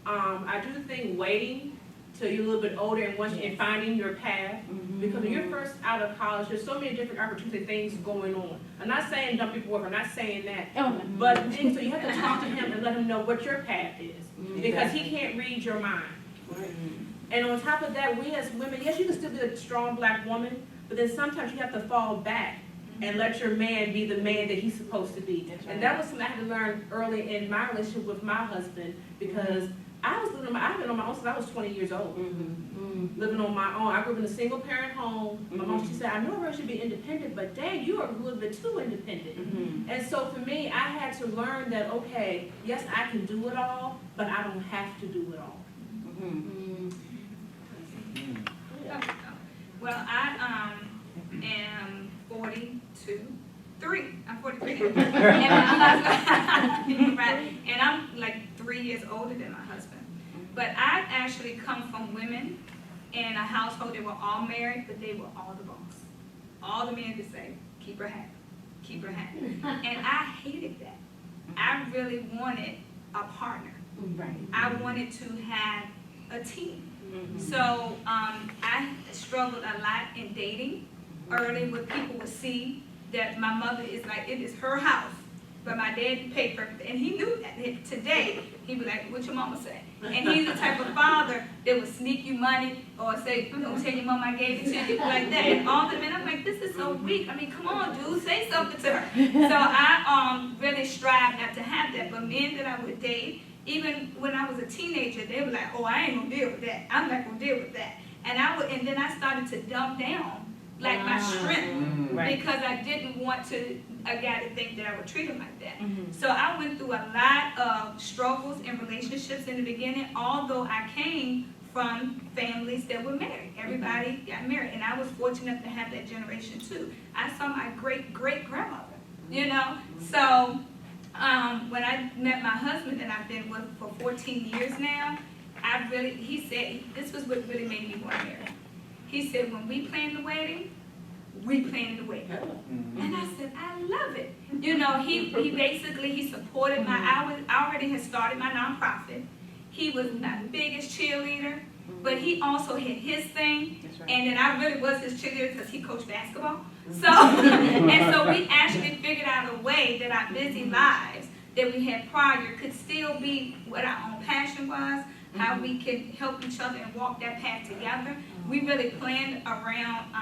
I do think waiting till you're a little bit older and finding your path, because when you're first out of college, there's so many different opportunity things going on. I'm not saying dump your work, I'm not saying that. Oh, But so you have to talk to him and let him know what your path is, because he can't read your mind. And on top of that, we as women, yes, you can still be a strong black woman, but then sometimes you have to fall back and let your man be the man that he's supposed to be. And that was something I had to learn early in my relationship with my husband, because I've been on my own since I was 20 years old. Living on my own. I grew up in a single parent home. My mom, she said, I know I should be independent, but dang, you are a little bit too independent. And so for me, I had to learn that, okay, yes, I can do it all, but I don't have to do it all. Well, I am 43. I'm 43. And and I'm like 3 years older than my husband. But I actually come from women in a household that were all married, but they were all the boss. All the men could say, keep her happy, keep her happy. And I hated that. I really wanted a partner. I wanted to have a team. So I struggled a lot in dating early, where people would see that my mother is like, it is her house, but my dad paid for everything. And he knew that. Today, he'd be like, what your mama say? And he's the type of father that would sneak you money or say, don't tell your mom I gave it to you, like that. And all the men, I'm like, this is so weak. I mean, come on, dude, say something to her. So I really strive not to have that. But men that I would date, even when I was a teenager, they were like, oh, I ain't gonna deal with that. I'm not gonna deal with that. And then I started to dumb down like my strength, because I didn't want a guy to think that I would treat him like that. So I went through a lot of struggles in relationships in the beginning, although I came from families that were married. Everybody got married, and I was fortunate to have that generation too. I saw my great-great-grandmother, you know? So when I met my husband that I've been with for 14 years now, he said, this was what really made me want to marry. He said, when we planned the wedding, we planned the wedding. And I said, I love it. You know, he supported I already had started my nonprofit. He was not the biggest cheerleader, but he also had his thing. And then I really was his cheerleader because he coached basketball. So, and so we actually figured out a way that our busy lives that we had prior could still be what our own passion was, how we could help each other and walk that path together. We really planned around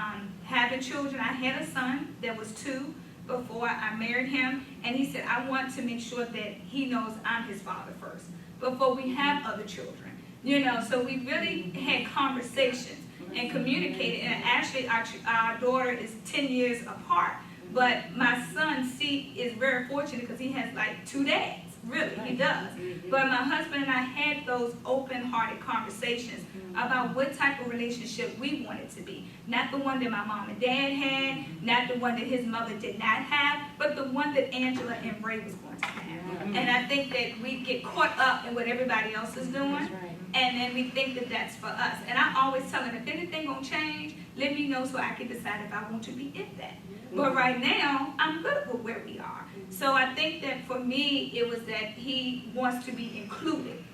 having children. I had a son that was 2 before I married him, and he said, I want to make sure that he knows I'm his father first before we have other children. You know, so we really had conversations and communicated, and actually our daughter is 10 years apart, but my son, is very fortunate because he has like 2 dads. Really, he does. But my husband and I had those open-hearted conversations about what type of relationship we wanted to be. Not the one that my mom and dad had, not the one that his mother did not have, but the one that Angela and Ray was going to have. And I think that we get caught up in what everybody else is doing, and then we think that that's for us. And I always tell them, if anything gonna change, let me know so I can decide if I want to be in that. But right now, I'm good with where we are. So I think that for me, it was that he wants to be included.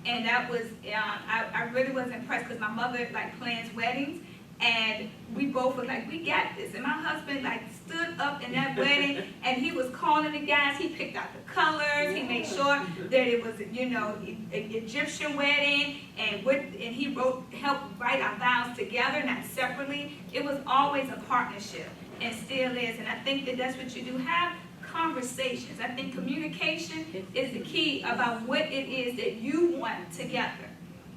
And that was, I really was impressed because my mother like plans weddings, and we both were like, we got this. And my husband like stood up in that wedding, and he was calling the guys. He picked out the colors. He made sure that it was, you know, an Egyptian wedding, and he helped write our vows together, not separately. It was always a partnership, and still is. And I think that that's what you do. Have conversations. I think communication is the key about what it is that you want together.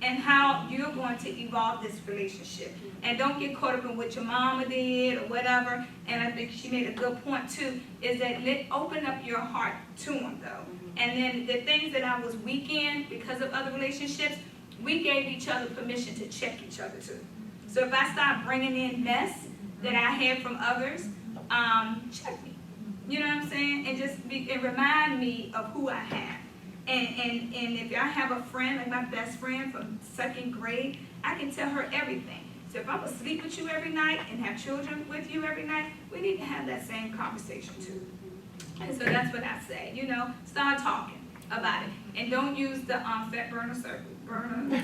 and how you're going to evolve this relationship. And don't get caught up in what your mama did or whatever. And I think she made a good point too, is that open up your heart to them though. And then the things that I was weak in because of other relationships, we gave each other permission to check each other too. So if I start bringing in mess that I had from others, check me. You know what I'm saying? And just remind me of who I have. And if I have a friend, like my best friend from 2nd grade, I can tell her everything. So if I'm gonna sleep with you every night and have children with you every night, we need to have that same conversation too. And so that's what I say, you know, start talking about it. And don't use the fat burner circle, burner